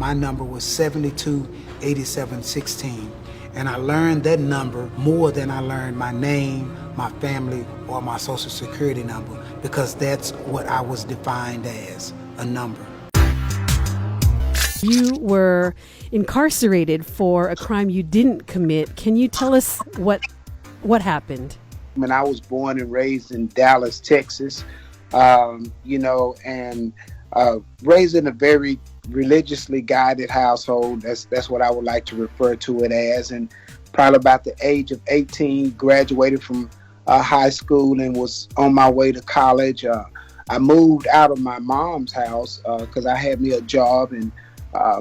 my number was 728716. And I learned that number more than I learned my name, my family, or my social security number, because that's what I was defined as, a number. You were incarcerated for a crime you didn't commit. Can you tell us what happened? When I was born and raised in Dallas, Texas, and raised in a very religiously guided household. That's what I would like to refer to it as. And probably about the age of 18, graduated from high school and was on my way to college. I moved out of my mom's house because I had me a job in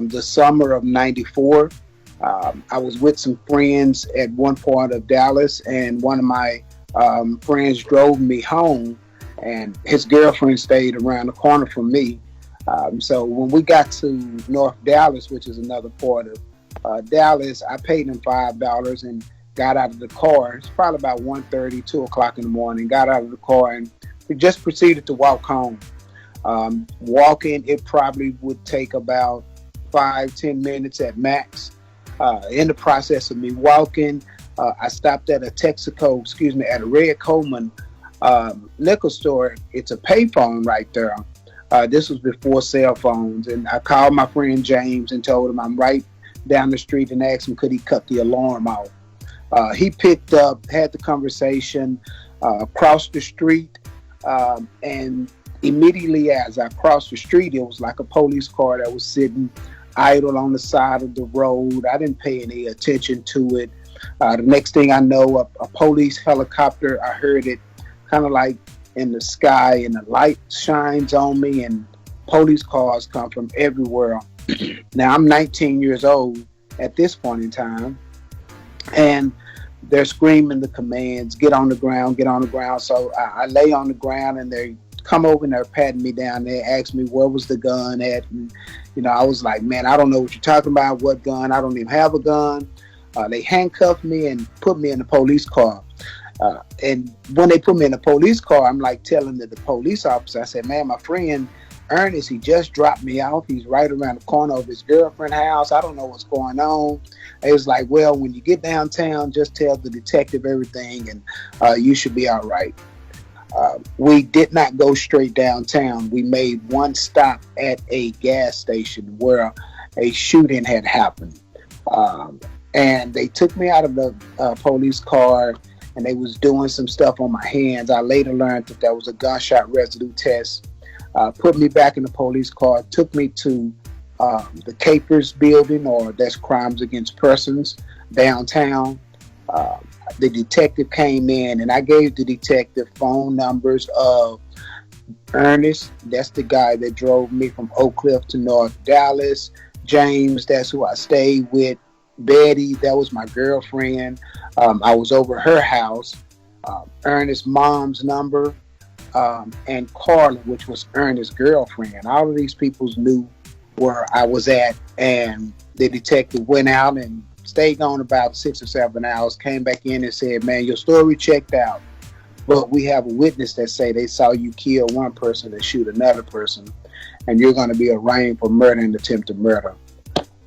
the summer of '94. I was with some friends at one part of Dallas, and one of my friends drove me home, and his girlfriend stayed around the corner from me. So when we got to North Dallas, which is another part of Dallas, I paid him $5 and got out of the car. It's probably about 1:30, 2 o'clock in the morning. Got out of the car and we just proceeded to walk home. Walking, it probably would take about 5-10 minutes at max. In the process of me walking, I stopped at at a Red Coleman liquor store. It's a payphone right there. This was before cell phones, and I called my friend James and told him I'm right down the street and asked him could he cut the alarm off. He picked up, had the conversation, crossed the street, and immediately as I crossed the street, it was like a police car that was sitting idle on the side of the road. I didn't pay any attention to it. The next thing I know, a police helicopter, I heard it kind of like in the sky, and the light shines on me, and police cars come from everywhere. Now I'm 19 years old at this point in time, and they're screaming the commands, get on the ground, get on the ground. So I lay on the ground, and they come over and they're patting me down. They asked me where was the gun at, and I was like, man, I don't know what you're talking about. What gun? I don't even have a gun. They handcuffed me and put me in the police car. And when they put me in the police car, I'm like telling the police officer, I said, man, my friend Ernest, he just dropped me off. He's right around the corner of his girlfriend's house. I don't know what's going on. It was like, well, when you get downtown, just tell the detective everything and you should be all right. We did not go straight downtown. We made one stop at a gas station where a shooting had happened. And they took me out of the police car, and they was doing some stuff on my hands. I later learned that was a gunshot residue test. Put me back in the police car, took me to the Capers building, or that's Crimes Against Persons, downtown. The detective came in, and I gave the detective phone numbers of Ernest, that's the guy that drove me from Oak Cliff to North Dallas. James, that's who I stayed with. Betty, that was my girlfriend. I was over her house. Ernest's mom's number, and Carla, which was Ernest's girlfriend. All of these people knew where I was at, and the detective went out and stayed on about 6 or 7 hours, came back in and said, man, your story checked out, but we have a witness that say they saw you kill one person and shoot another person, and you're going to be arraigned for murder and attempted murder.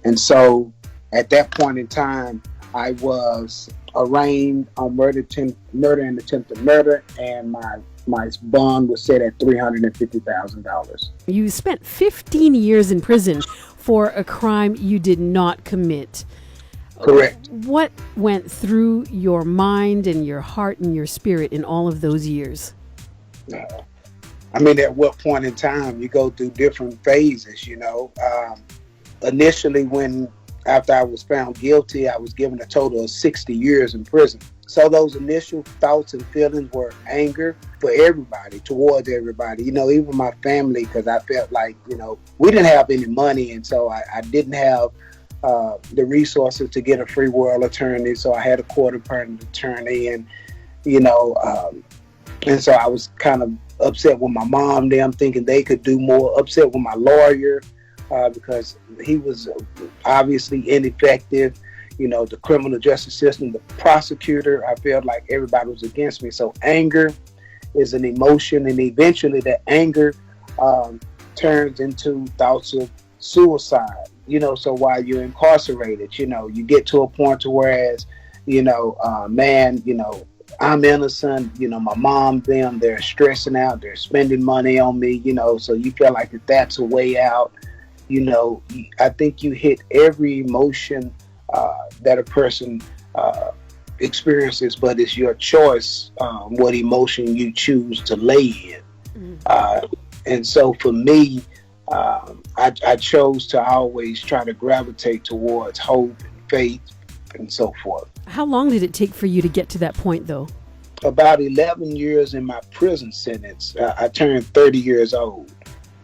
And so at that point in time, I was arraigned on murder and attempted murder, and my bond was set at $350,000. You spent 15 years in prison for a crime you did not commit. Correct. What went through your mind and your heart and your spirit in all of those years? I mean, at what point in time you go through different phases, Initially, after I was found guilty, I was given a total of 60 years in prison. So those initial thoughts and feelings were anger for everybody, towards everybody, even my family, because I felt like, we didn't have any money. And so I didn't have the resources to get a free world attorney. So I had a court-appointed attorney, and so I was kind of upset with my mom, them thinking they could do more, upset with my lawyer, because he was obviously ineffective. The criminal justice system, the prosecutor, I felt like everybody was against me. So anger is an emotion, and eventually that anger turns into thoughts of suicide. So while you're incarcerated, you get to a point to whereas, man, I'm innocent, my mom, they're stressing out, they're spending money on me, so you feel like that's a way out. I think you hit every emotion that a person experiences, but it's your choice what emotion you choose to lay in. And so for me, I chose to always try to gravitate towards hope and faith and so forth. How long did it take for you to get to that point, though? About 11 years in my prison sentence, I turned 30 years old.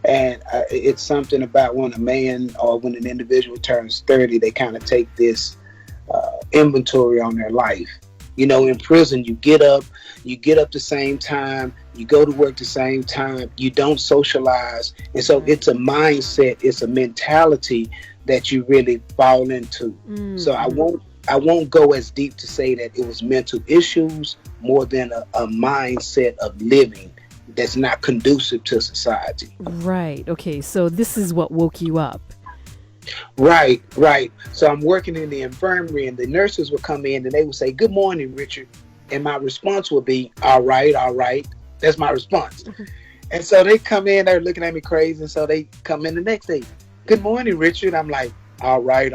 And it's something about when a man or when an individual turns 30, they kind of take this inventory on their life. In prison, you get up the same time, you go to work the same time, you don't socialize. And so it's a mindset, it's a mentality that you really fall into. So I won't go as deep to say that it was mental issues more than a mindset of living that's not conducive to society. Right. Okay. So this is what woke you up. Right. So I'm working in the infirmary, and the nurses would come in and they would say, "Good morning, Richard." And my response would be, all right. That's my response. And so they come in, they're looking at me crazy. And so they come in the next day, "Good morning, Richard." I'm like, all right.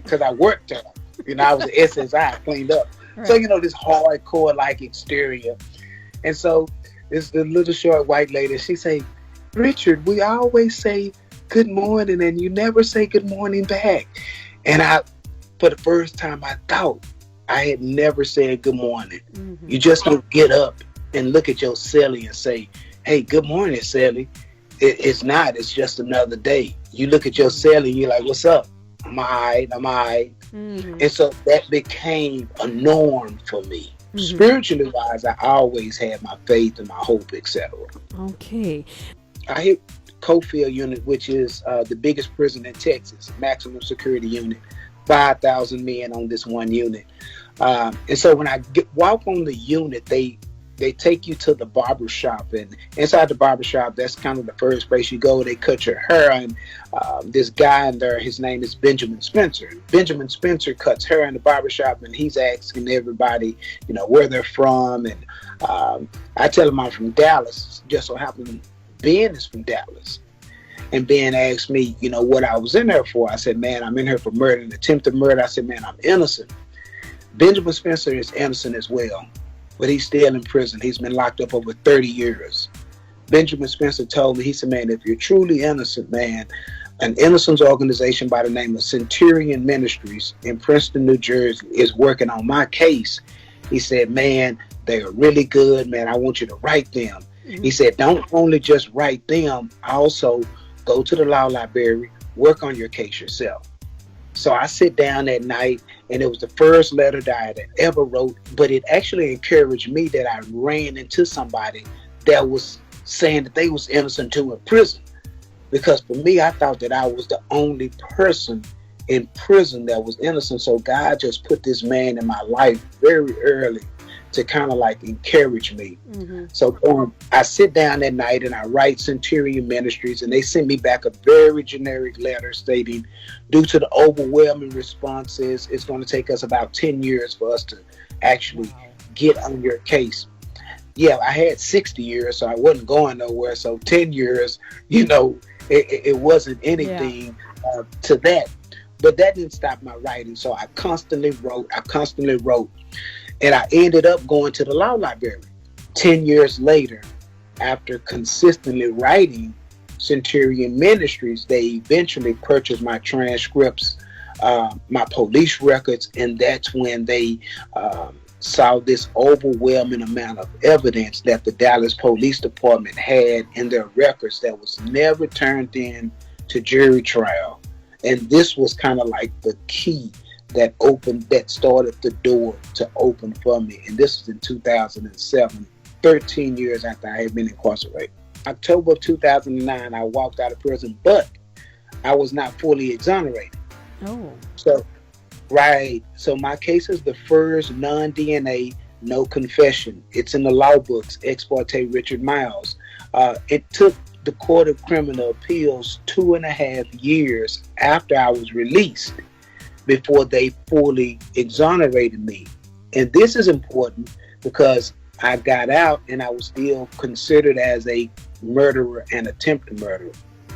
Because I worked there. I was an SSI, cleaned up. Right. So, this hardcore like exterior. And so this the little short white lady, she say, "Richard, we always say good morning and you never say good morning back." And for the first time, I thought I had never said good morning. You just don't get up and look at your cellie and say, "Hey, good morning, cellie." It's not. It's just another day. You look at your cellie and you're like, "What's up?" "I'm all right. And so that became a norm for me. Spiritually wise, I always had my faith and my hope, etc. Okay. I hit Cofield unit, which is the biggest prison in Texas, maximum security unit, 5,000 men on this one unit. And so when I walk on the unit, they take you to the barber shop, and inside the barber shop, that's kind of the first place you go. They cut your hair, and this guy in there, his name is Benjamin Spencer. Benjamin Spencer cuts hair in the barber shop, and he's asking everybody, where they're from. And I tell him I'm from Dallas. Just so happened Ben is from Dallas. And Ben asked me, what I was in there for. I said, "Man, I'm in here for murder and attempted murder." I said, "Man, I'm innocent." Benjamin Spencer is innocent as well, but he's still in prison. He's been locked up over 30 years. Benjamin Spencer told me, he said, "Man, if you're truly innocent, man, an innocence organization by the name of Centurion Ministries in Princeton, New Jersey is working on my case." He said, "Man, they are really good, man. I want you to write them." He said, "Don't only just write them, also go to the law library, work on your case yourself." So I sit down that night, and it was the first letter that I had ever wrote, but it actually encouraged me that I ran into somebody that was saying that they was innocent too in prison. Because for me, I thought that I was the only person in prison that was innocent. So God just put this man in my life very early to kind of like encourage me. So I sit down that night and I write Centurion Ministries, and they sent me back a very generic letter stating, due to the overwhelming responses, it's going to take us about 10 years for us to actually get on your case. Yeah, I had 60 years, so I wasn't going nowhere. So 10 years, it wasn't anything to that. But that didn't stop my writing. So I constantly wrote. And I ended up going to the law library. 10 years later, after consistently writing Centurion Ministries, they eventually purchased my transcripts, my police records, and that's when they saw this overwhelming amount of evidence that the Dallas Police Department had in their records that was never turned in to jury trial. And this was kind of like the key that started the door to open for me. And this was in 2007, 13 years after I had been incarcerated. October of 2009, I walked out of prison, but I was not fully exonerated. Oh. So my case is the first non-DNA, no confession. It's in the law books, ex parte Richard Miles. It took the Court of Criminal Appeals 2.5 years after I was released before they fully exonerated me. And this is important because I got out and I was still considered as a murderer and attempted murderer.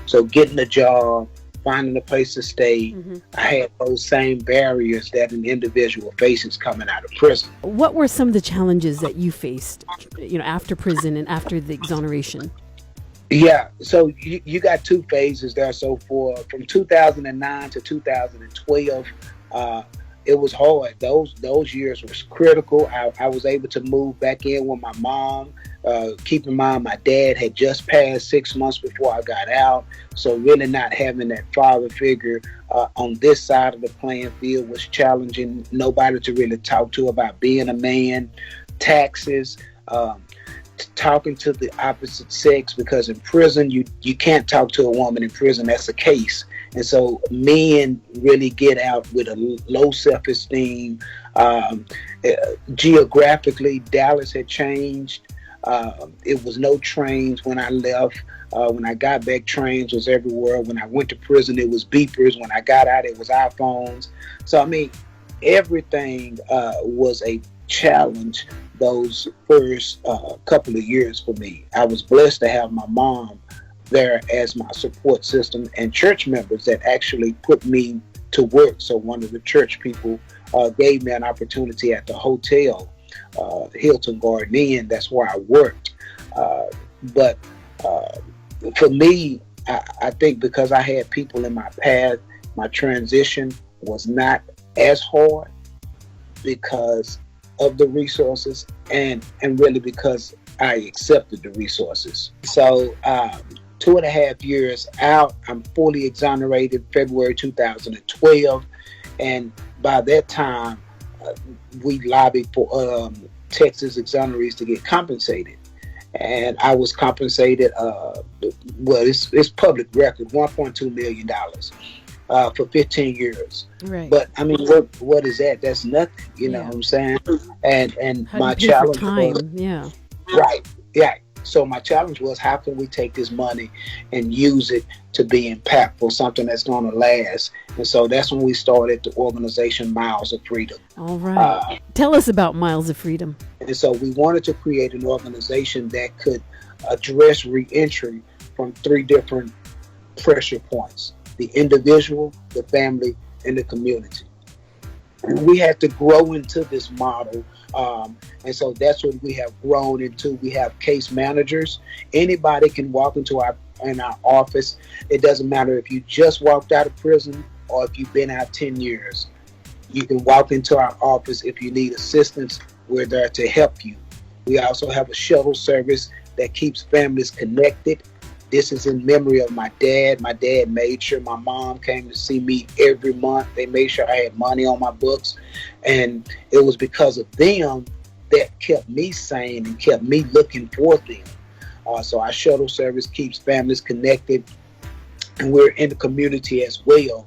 So getting a job, finding a place to stay, I had those same barriers that an individual faces coming out of prison. What were some of the challenges that you faced, after prison and after the exoneration? Yeah, so you got two phases there. So from 2009 to 2012, it was hard. Those years was critical. I was able to move back in with my mom. Keep in mind, my dad had just passed 6 months before I got out. So really not having that father figure on this side of the playing field was challenging. Nobody to really talk to about being a man, taxes, talking to the opposite sex, because in prison you can't talk to a woman in prison. That's a case. And so men really get out with a low self-esteem. Geographically, Dallas had changed. It was no trains when I left. When I got back, trains was everywhere. When I went to prison, it was beepers. When I got out, it was iPhones. So, I mean, everything was a challenge those first couple of years for me. I was blessed to have my mom there as my support system and church members that actually put me to work. So one of the church people gave me an opportunity at the hotel, Hilton Garden Inn. That's where I worked. But for me, I think because I had people in my path, my transition was not as hard because of the resources and really because I accepted the resources. So 2.5 years out, I'm fully exonerated February 2012. And by that time, we lobbied for Texas exonerees to get compensated. And I was compensated, it's public record, $1.2 million for 15 years. Right. But I mean, what is that? That's nothing, you know what I'm saying? And How my do you pay for challenge time? Yeah. Right. Yeah. So my challenge was, how can we take this money and use it to be impactful, something that's going to last? And so that's when we started the organization Miles of Freedom. All right. Tell us about Miles of Freedom. And so we wanted to create an organization that could address reentry from 3 different pressure points: the individual, the family, and the community. And we had to grow into this model. And so that's what we have grown into. We have case managers. Anybody can walk into our office. It doesn't matter if you just walked out of prison or if you've been out 10 years. You can walk into our office. If you need assistance, we're there to help you. We also have a shuttle service that keeps families connected. This is in memory of my dad. My dad made sure my mom came to see me every month. They made sure I had money on my books. And it was because of them that kept me sane and kept me looking for them. So our shuttle service keeps families connected. And we're in the community as well.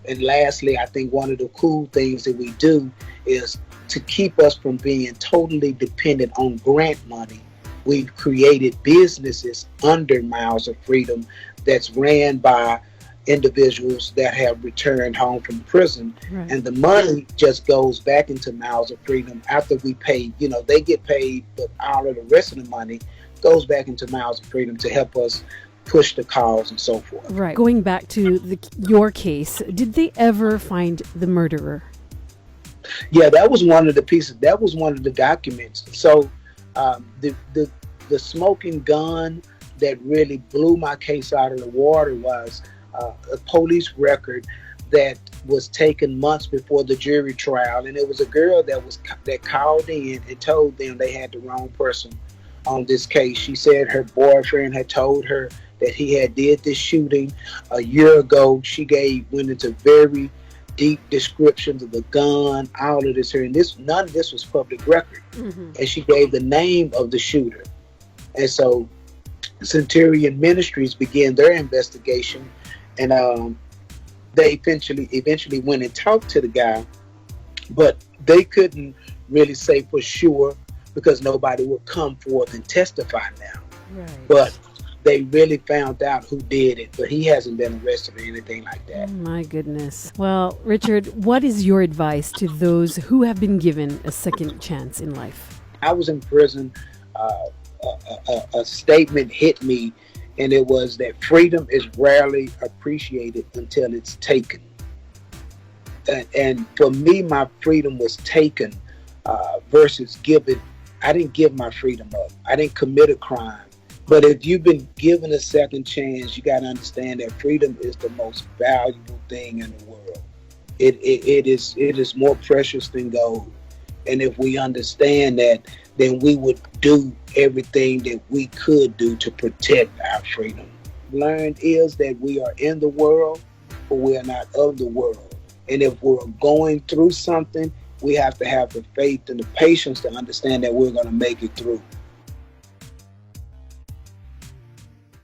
And lastly, I think one of the cool things that we do is to keep us from being totally dependent on grant money. We've created businesses under Miles of Freedom that's ran by individuals that have returned home from prison. Right. And the money just goes back into Miles of Freedom after we pay. They get paid, but all of the rest of the money goes back into Miles of Freedom to help us push the cause and so forth. Right. Going back to your case, did they ever find the murderer? Yeah, that was one of the pieces. That was one of the documents. So the smoking gun that really blew my case out of the water was a police record that was taken months before the jury trial, and it was a girl that called in and told them they had the wrong person on this case. She said her boyfriend had told her that he had did this shooting a year ago. She went into very deep descriptions of the gun, all of this here, and none of this was public record. And she gave the name of the shooter. And so Centurion Ministries began their investigation, and they eventually went and talked to the guy, but they couldn't really say for sure because nobody would come forth and testify now. Right. But they really found out who did it, but he hasn't been arrested or anything like that. My goodness. Well, Richard, what is your advice to those who have been given a second chance in life? I was in prison. A statement hit me, and it was that freedom is rarely appreciated until it's taken. And for me, my freedom was taken versus given. I didn't give my freedom up. I didn't commit a crime. But if you've been given a second chance, you got to understand that freedom is the most valuable thing in the world. It is more precious than gold. And if we understand that, then we would do everything that we could do to protect our freedom. Learned is that we are in the world, but we are not of the world. And if we're going through something, we have to have the faith and the patience to understand that we're going to make it through.